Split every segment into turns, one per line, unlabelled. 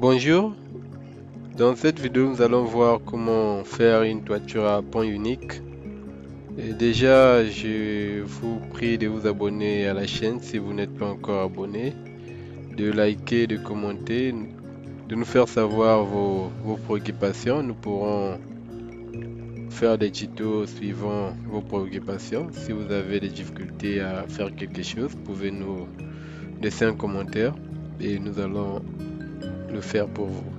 Bonjour, dans cette vidéo nous allons voir comment faire une toiture à point unique. Et déjà je vous prie de vous abonner à la chaîne si vous n'êtes pas encore abonné, de liker, de commenter, de nous faire savoir vos préoccupations. Nous pourrons faire des tutos suivant vos préoccupations. Si vous avez des difficultés à faire quelque chose, vous pouvez nous laisser un commentaire et nous allons le faire pour vous.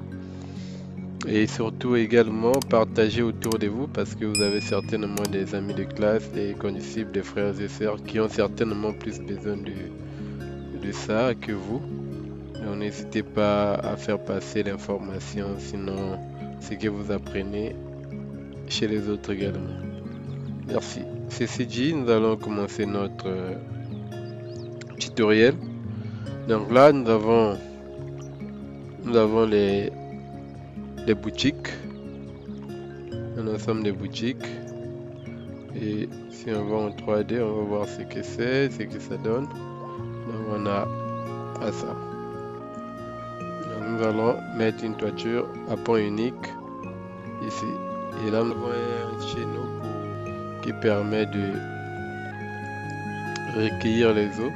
Et surtout également partager autour de vous parce que vous avez certainement des amis de classe, des condisciples, des frères et sœurs qui ont certainement plus besoin de ça que vous. Donc n'hésitez pas à faire passer l'information, sinon ce que vous apprenez chez les autres également. Merci. Ceci dit, nous allons commencer notre tutoriel. Donc là, nous avons les boutiques, un ensemble de boutiques, et si on va en 3D on va voir ce que c'est, ce que ça donne. Donc on a ça. Donc nous allons mettre une toiture à point unique ici, et là nous avons un chaîneau qui permet de recueillir les eaux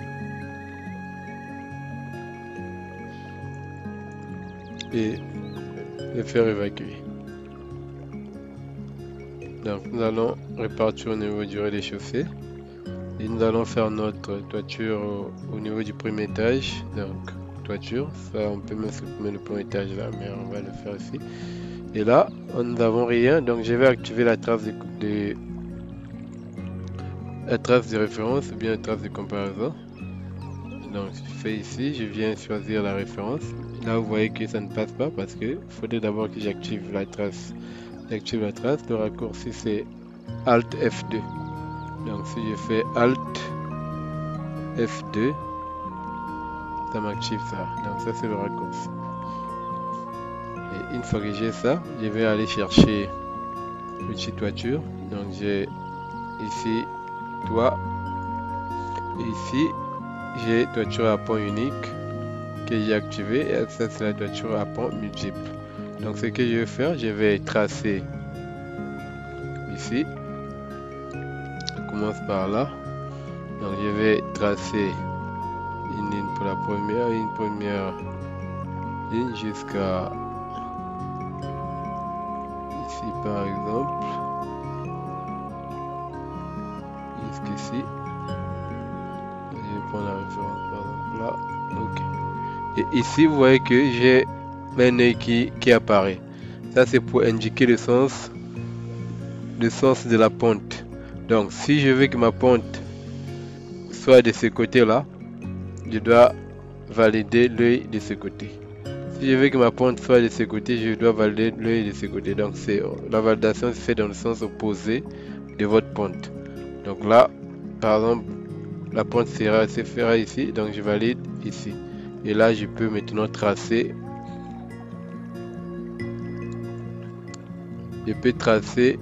et les faire évacuer. Donc nous allons répartir au niveau du rez-de-chaussée et nous allons faire notre toiture au niveau du premier étage. Donc toiture, ça on peut même supprimer le premier étage là, mais on va le faire ici. Et là nous n'avons rien, donc je vais activer la trace de référence ou bien la trace de comparaison. Donc je fais ici, je viens choisir la référence. Là vous voyez que ça ne passe pas parce que faudrait d'abord que j'active la trace. J'active la trace, le raccourci c'est Alt F2. Donc si je fais Alt F2, ça m'active ça. Donc ça c'est le raccourci. Et une fois que j'ai ça, je vais aller chercher l'outil toiture. Donc j'ai ici toit et ici j'ai toiture à point unique que j'ai activé, et ça c'est la toiture à point multiple. Donc ce que je vais faire, je vais tracer ici, je commence par là, donc je vais tracer une ligne pour la première ligne jusqu'à ici par exemple, jusqu'ici. Je vais prendre la référence par exemple là, ok. Et ici vous voyez que j'ai un œil qui apparaît. Ça c'est pour indiquer le sens de la pente. Donc si je veux que ma pente soit de ce côté là, je dois valider l'œil de ce côté. Si je veux que ma pente soit de ce côté, je dois valider l'œil de ce côté. Donc c'est la validation se fait dans le sens opposé de votre pente. Donc là par exemple la pente se fera ici, donc je valide ici. Et là je peux maintenant tracer. Je peux tracer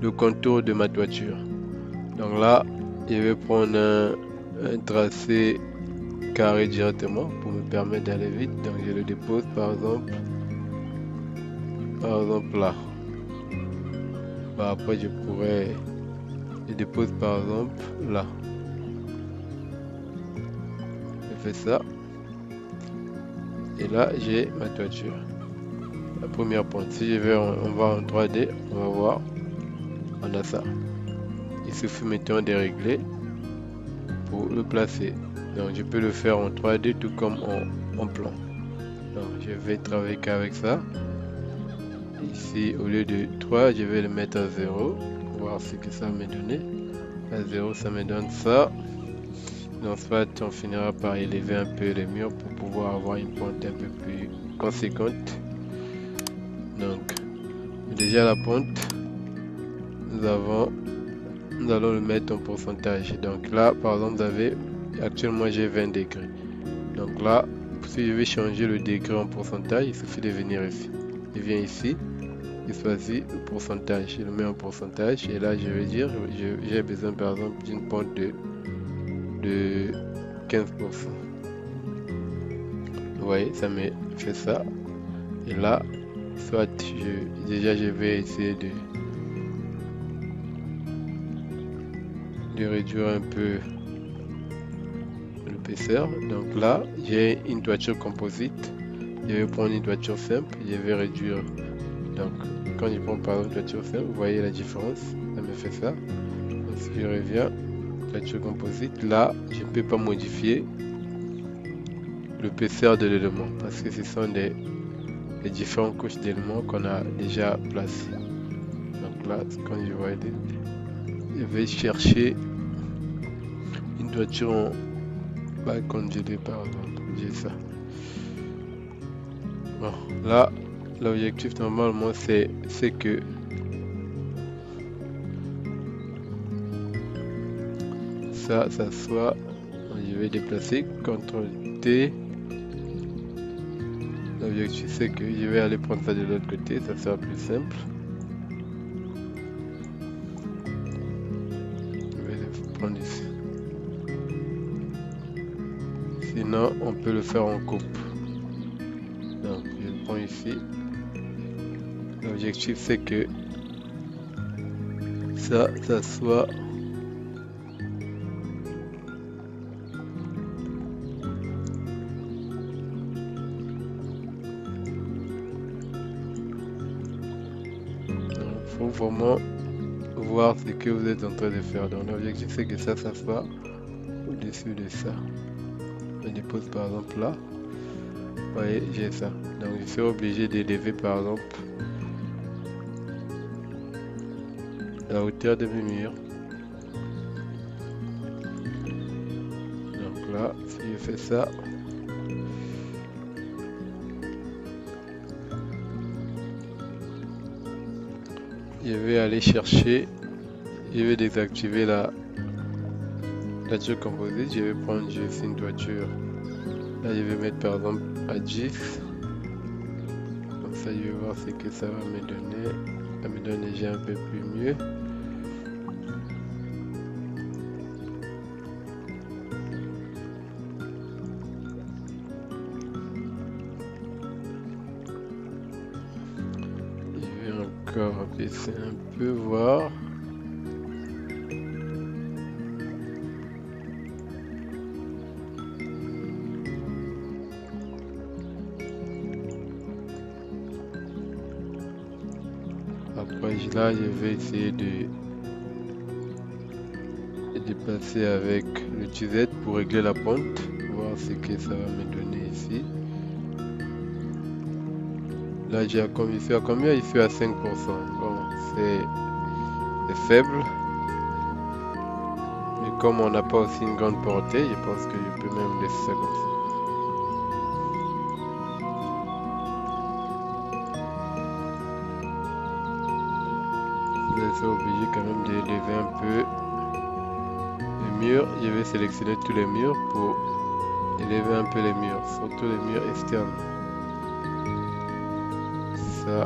le contour de ma toiture. Donc là je vais prendre un tracé carré directement pour me permettre d'aller vite. Donc je le dépose par exemple là. Bah, après je pourrais le dépose par exemple là. Je fais ça et là j'ai ma toiture, la première pointe. Si je vais on va en 3D, on va voir, on a ça. Il suffit maintenant de régler pour le placer. Donc je peux le faire en 3D tout comme en plan. Donc je vais travailler qu'avec ça. Ici au lieu de 3 je vais le mettre à 0, voir ce que ça me donné. À 0 ça me donne ça. Donc soit on finira par élever un peu les murs pour pouvoir avoir une pente un peu plus conséquente. Donc déjà la pente, nous allons le mettre en pourcentage. Donc là par exemple vous avez, actuellement j'ai 20 degrés. Donc là si je vais changer le degré en pourcentage, il suffit de venir ici. Je viens ici, je choisis le pourcentage, je le mets en pourcentage et là je vais dire j'ai besoin par exemple d'une pente de 15%. Vous voyez, ça me fait ça. Et là, soit déjà je vais essayer de réduire un peu l'épaisseur. Donc là, j'ai une toiture composite. Je vais prendre une toiture simple. Je vais réduire. Donc, quand je prends par exemple une toiture simple, vous voyez la différence. Ça me fait ça. Donc, si je reviens, toiture composite, là, je ne peux pas modifier l'épaisseur de l'élément parce que ce sont les différentes couches d'éléments qu'on a déjà placées. Donc là, quand je vais chercher une toiture en bas congelée par exemple. J'ai ça. Bon, là, l'objectif normalement c'est que ça soit. Je vais déplacer CTRL T. L'objectif c'est que je vais aller prendre ça de l'autre côté, ça sera plus simple. Je vais le prendre ici. Sinon, on peut le faire en coupe. Donc, je le prends ici. L'objectif c'est que ça soit faut vraiment voir ce que vous êtes en train de faire. Donc l'objectif c'est que ça soit au-dessus de ça. Je dépose par exemple là. Vous voyez, j'ai ça. Donc je suis obligé d'élever par exemple la hauteur de mes murs. Donc là, si je fais ça, je vais aller chercher, je vais désactiver la toiture composite, je vais prendre juste une toiture. Là, je vais mettre par exemple à 10. Comme ça, je vais voir ce que ça va me donner. Ça me donne déjà un peu plus mieux. Je vais encore baisser un peu, voir. Après là, je vais essayer de déplacer avec le TZ pour régler la pente, voir ce que ça va me donner ici. Là, j'ai à combien? Il fait à 5%. Bon, c'est faible. Mais comme on n'a pas aussi une grande portée, je pense que je peux même laisser ça comme ça. Je suis obligé quand même d'élever un peu les murs. Je vais sélectionner tous les murs pour élever un peu les murs, surtout les murs externes. Ça.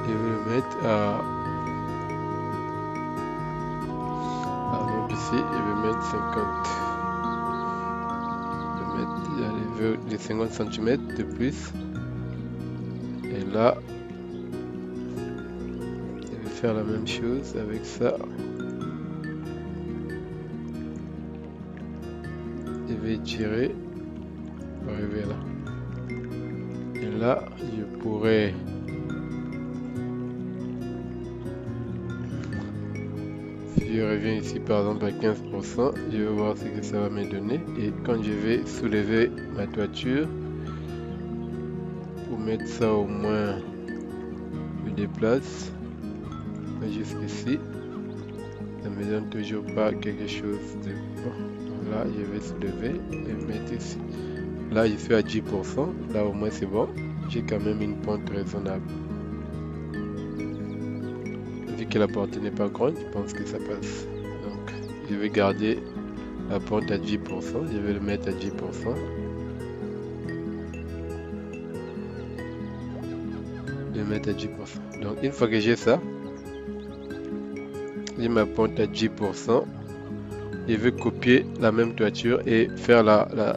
Je vais le mettre à... Par exemple ici, je vais mettre 50. Je vais mettre les 50 cm de plus. Et là, je vais faire la même chose avec ça. Je vais étirer pour arriver là. Et là, je pourrais... Si je reviens ici par exemple à 15%, je vais voir ce que ça va me donner. Et quand je vais soulever ma toiture, pour mettre ça au moins, je déplace jusqu'ici. Ça me donne toujours pas quelque chose de bon. Là, je vais soulever et mettre ici. Là, je suis à 10%. Là, au moins, c'est bon. J'ai quand même une pente raisonnable. Vu que la portée n'est pas grande, je pense que ça passe. Donc, je vais garder la pente à 10%, je vais le mettre à 10%. Je vais mettre à 10%. Donc une fois que j'ai ça, j'ai ma pente à 10%. Je vais copier la même toiture et faire la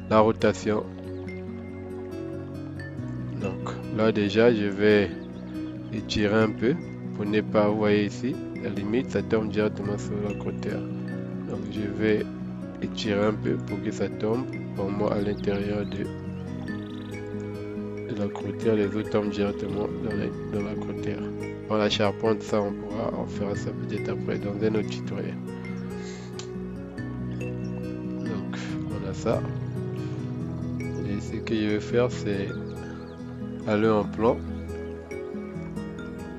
rotation. Donc là déjà je vais étirer un peu pour ne pas, vous voyez ici, la limite ça tombe directement sur la croûtière. Donc je vais étirer un peu pour que ça tombe pour moi à l'intérieur de la croûtière, les autres tombent directement dans la croûtière. Pour la charpente, ça on pourra en faire ça peut-être après dans un autre tutoriel. Donc on a ça. Et ce que je vais faire, c'est aller en plan.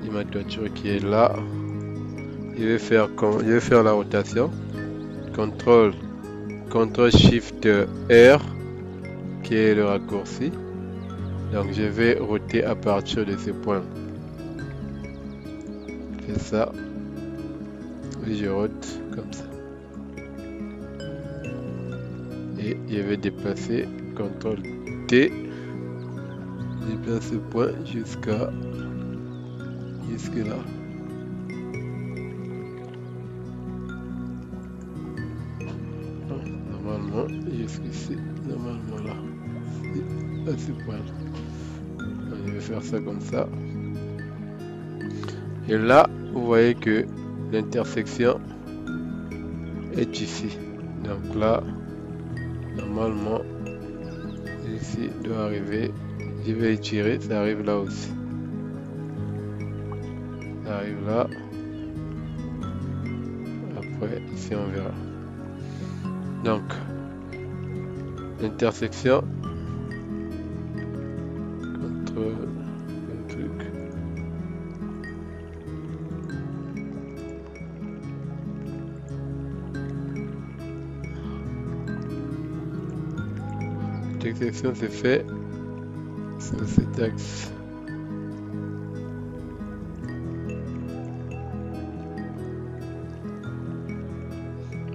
Et ma toiture qui est là. Je vais faire la rotation. CTRL SHIFT R qui est le raccourci. Donc je vais roter à partir de ce point. Je fais ça. Et je rote comme ça. Et je vais déplacer CTRL T. Déplace ce point jusque là. Normalement jusqu'ici, normalement là, à ce point là. Je vais faire ça comme ça. Et là, vous voyez que l'intersection est ici. Donc là, normalement, ici doit arriver. Je vais étirer, ça arrive là aussi. Ça arrive là. Après, ici on verra. Donc, l'intersection contre le truc. L'intersection c'est fait sur cet axe.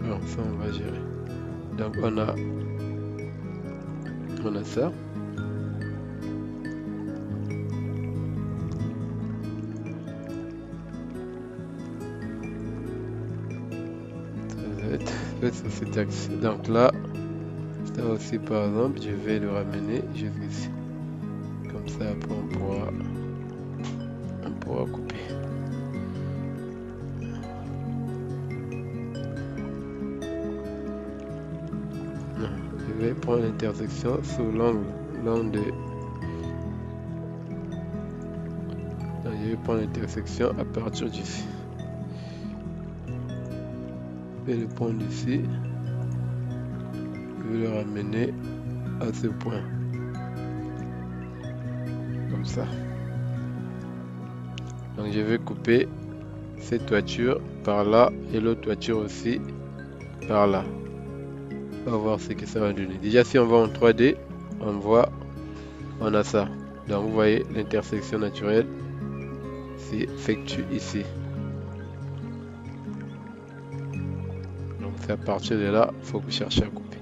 Alors ça on va gérer. Donc on a ça. Ça va être fait sur cet axe. Donc là, ça aussi par exemple, je vais le ramener jusqu'ici. Comme ça après on pourra couper. Je vais prendre l'intersection sur l'angle de... Je vais prendre l'intersection à partir d'ici. Je vais le prendre ici. Je vais le ramener à ce point. Comme ça. Donc je vais couper cette toiture par là et l'autre toiture aussi par là. On va voir ce que ça va donner. Déjà si on va en 3D, on a ça. Donc vous voyez l'intersection naturelle s'effectue ici. Donc c'est à partir de là, il faut chercher à couper.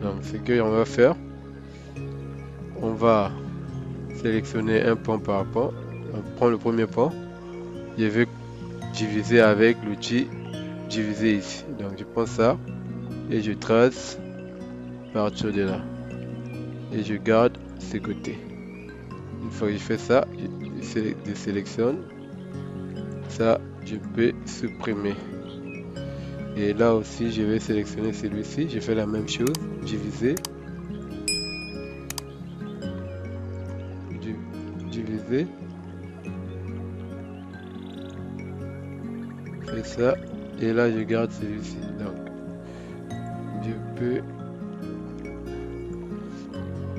Donc ce qu'on va faire, on va sélectionner un pan par pan. On prend le premier pan. Je vais diviser avec l'outil diviser ici. Donc je prends ça et je trace à partir de là. Et je garde ce côté. Une fois que je fais ça, je sélectionne. Ça, je peux supprimer. Et là aussi, je vais sélectionner celui-ci. Je fais la même chose. Diviser. Diviser. Je fais ça. Et là, je garde celui-ci. Donc, je peux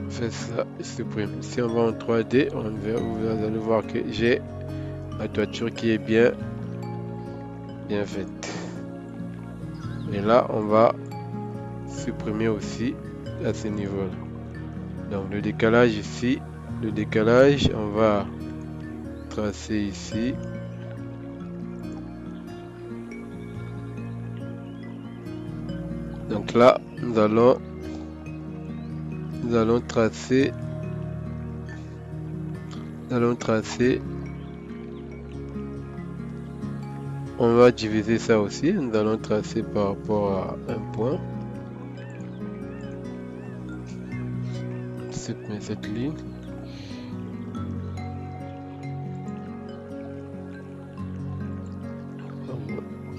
faire ça, supprime. Si on va en 3D, vous allez voir que j'ai la toiture qui est bien faite. Et là, on va supprimer aussi à ce niveau-là. Donc, le décalage ici, on va tracer ici. Donc là, nous allons tracer. On va diviser ça aussi. Nous allons tracer par rapport à un point. Cette ligne.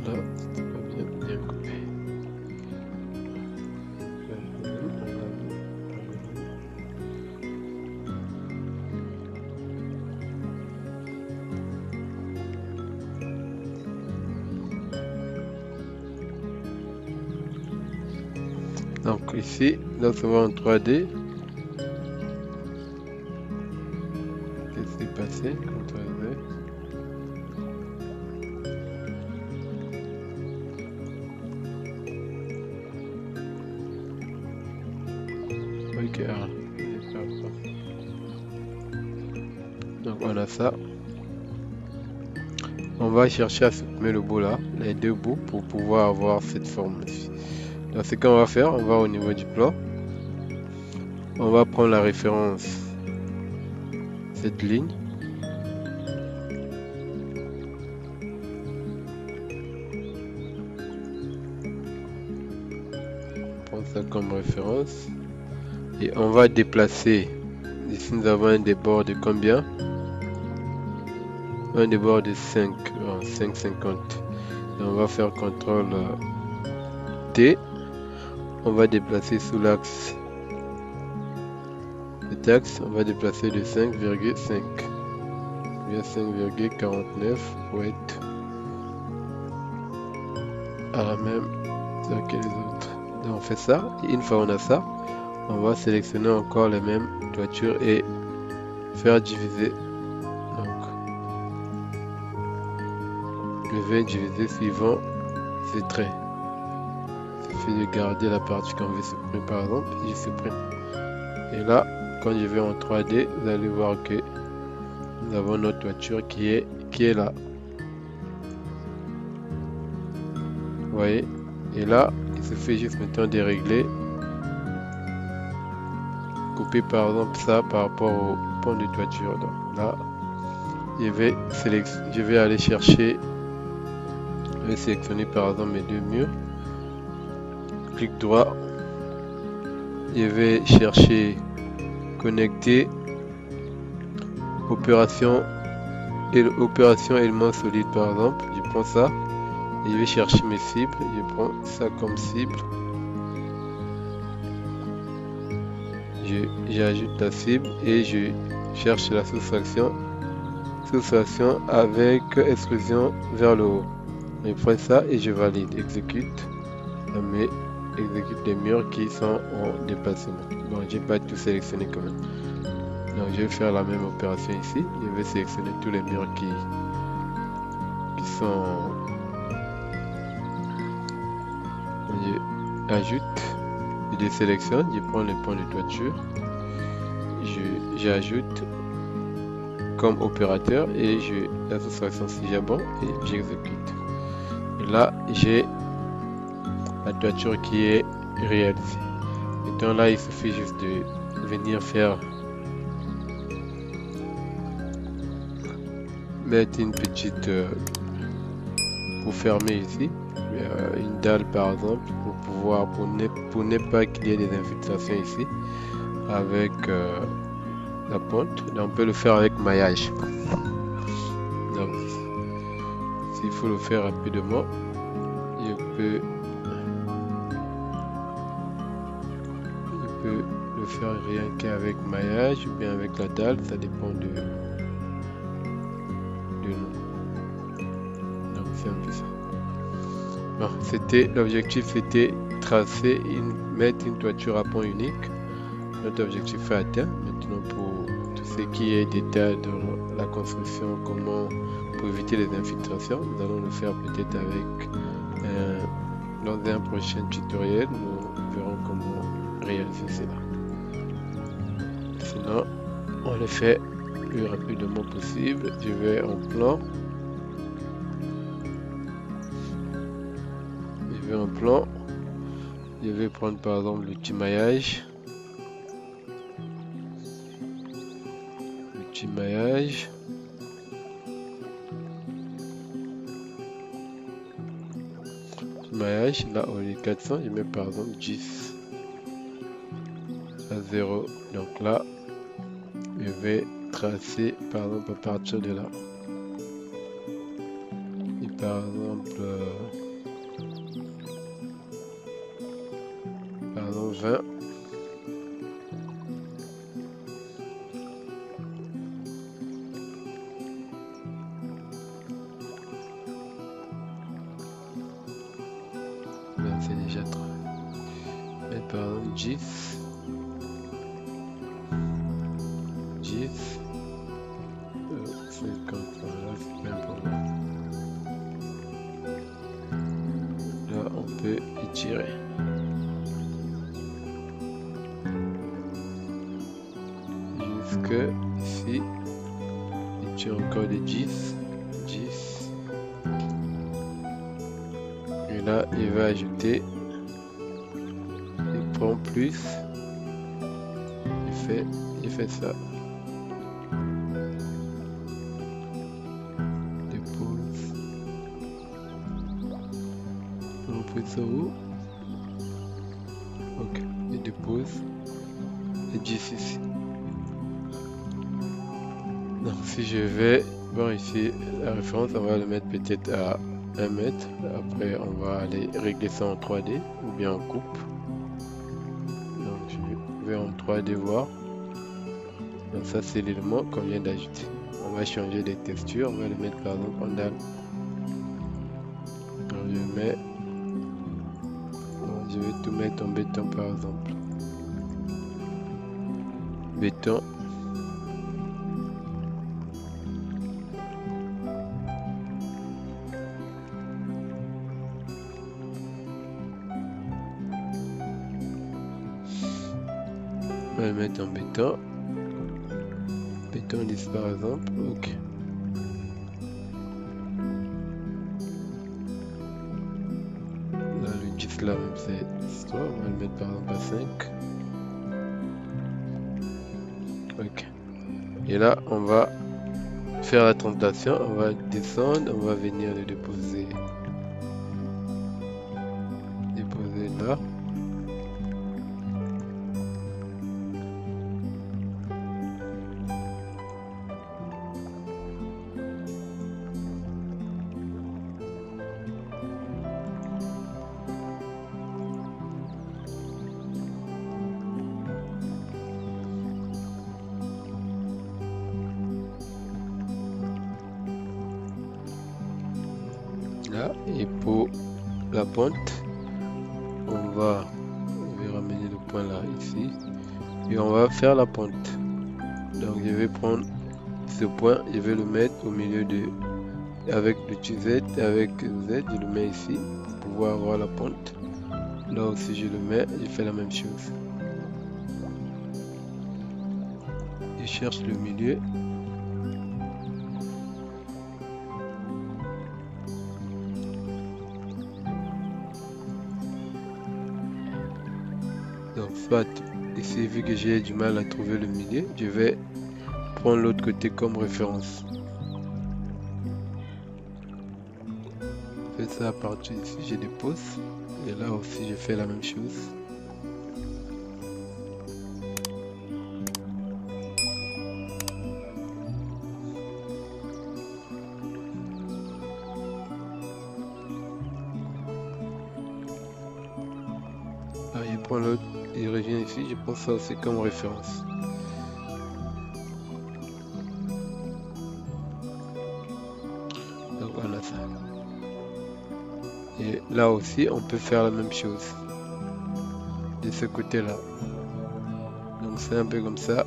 Là, c'est pas bien coupé. Donc ici, là, on voit en 3D. Qu'est-ce qui s'est passé? CTRL-V. Ok, donc on a ça. On va chercher à supprimer le bout là, les deux bouts, pour pouvoir avoir cette forme-ci. Donc ce qu'on va faire, on va au niveau du plan. On va prendre la référence, cette ligne. On prend ça comme référence. Et on va déplacer. Ici nous avons un débord de combien? Un débord de 5,50. On va faire CTRL T. On va déplacer sous l'axe. Cet axe, on va déplacer de 5,5. 5,49 pour être à la même hauteur que les autres. Donc on fait ça. Et une fois on a ça, on va sélectionner encore les mêmes toitures et faire diviser. Donc je vais diviser suivant ces traits. Il suffit de garder la partie qu'on veut supprimer, par exemple, je supprime. Et là, quand je vais en 3D, vous allez voir que nous avons notre toiture qui est là. Vous voyez? Et là, il suffit juste maintenant de régler. Couper par exemple ça par rapport au pont de toiture. Donc là, je vais aller chercher. Je vais sélectionner par exemple mes deux murs. Clic droit. Je vais chercher connecter opération élément solide par exemple. Je prends ça et je vais chercher mes cibles. Je prends ça comme cible. J'ajoute la cible et je cherche la soustraction avec extrusion vers le haut. Je prends ça et je valide, exécute. Mais exécute les murs qui sont en déplacement. Bon, j'ai pas tout sélectionné quand même. Donc je vais faire la même opération ici. Je vais sélectionner tous les murs qui sont. J'ajoute, je désélectionne, je prends le point de toiture, j'ajoute comme opérateur et la soustraction si j'ai bon et j'exécute. Et là j'ai la toiture qui est réalisée. Maintenant là il suffit juste de venir mettre une petite pour fermer ici une dalle par exemple pour ne pas qu'il y ait des infiltrations ici avec la pointe. Donc, on peut le faire avec maillage. Donc s'il faut le faire rapidement, je peux le faire rien qu'avec maillage ou bien avec la dalle, ça dépend de nous. Donc c'est un peu ça. Bon, l'objectif c'était tracer mettre une toiture à point unique. Notre objectif est atteint. Maintenant pour tout ce qui est détail dans la construction, comment pour éviter les infiltrations, nous allons le faire peut-être avec dans un prochain tutoriel. Nous verrons comment réaliser cela. Sinon on le fait le plus rapidement possible. Je vais en plan. Je vais prendre par exemple l'outil maillage. L'outil maillage. Maillage, là au lieu de 400, je mets par exemple 10 à 0. Donc là, je vais tracer par exemple à partir de là. Et par exemple, 20. Là, c'est déjà trop. Et par exemple, 10. 50, voilà, c'est bien pour moi. Là, on peut étirer. Jusque ici. Étire encore des 10. 10. Et là, il va ajouter. Il prend plus. Il fait ça. Ça où? Ok, et dépose et 10 ici. Donc si je vais voir ici la référence, on va le mettre peut-être à 1 mètre. Après on va aller régler ça en 3D ou bien en coupe. Donc je vais en 3D voir. Donc ça c'est l'élément qu'on vient d'ajouter. On va changer les textures, on va le mettre par exemple en dalle. Donc je mets. Je vais tout mettre en béton par exemple. Béton. On va le mettre en béton. Béton lisse par exemple. Ok. Là même c'est histoire, on va le mettre par exemple à 5. Ok. Et là on va faire la tentation, on va descendre, on va venir le déposer là. Là, et pour la pointe, je vais ramener le point là ici et on va faire la pointe. Donc je vais prendre ce point, je vais le mettre au milieu de avec l'outil Z, avec Z, je le mets ici pour pouvoir avoir la pointe. Là aussi je le mets, je fais la même chose. Je cherche le milieu. Donc soit ici, vu que j'ai du mal à trouver le milieu, je vais prendre l'autre côté comme référence. Je fais ça à partir d'ici, je dépose. Et là aussi, je fais la même chose. Là, je prends l'autre. Il revient ici, je prends ça aussi comme référence. Donc voilà ça. Et là aussi, on peut faire la même chose. De ce côté-là. Donc c'est un peu comme ça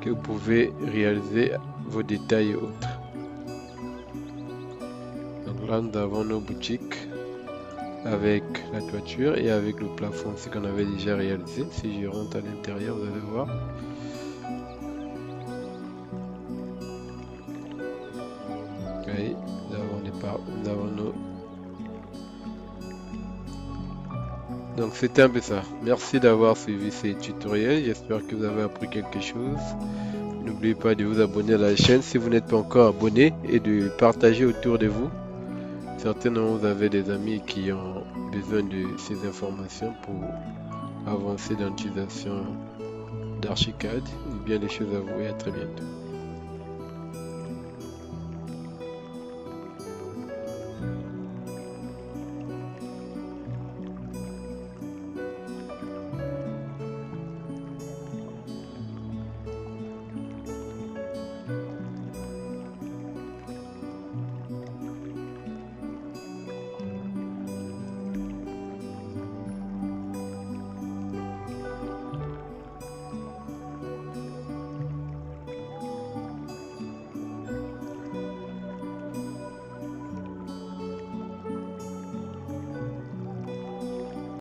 que vous pouvez réaliser vos détails et autres. Donc là, nous avons nos boutiques. Avec la toiture et avec le plafond, ce qu'on avait déjà réalisé. Si je rentre à l'intérieur, vous allez voir. Oui, nous avons nos Donc c'était un peu ça. Merci d'avoir suivi ces tutoriels. J'espère que vous avez appris quelque chose. N'oubliez pas de vous abonner à la chaîne si vous n'êtes pas encore abonné et de partager autour de vous. Certainement vous avez des amis qui ont besoin de ces informations pour avancer dans l'utilisation d'Archicad. Bien des choses à vous et à très bientôt.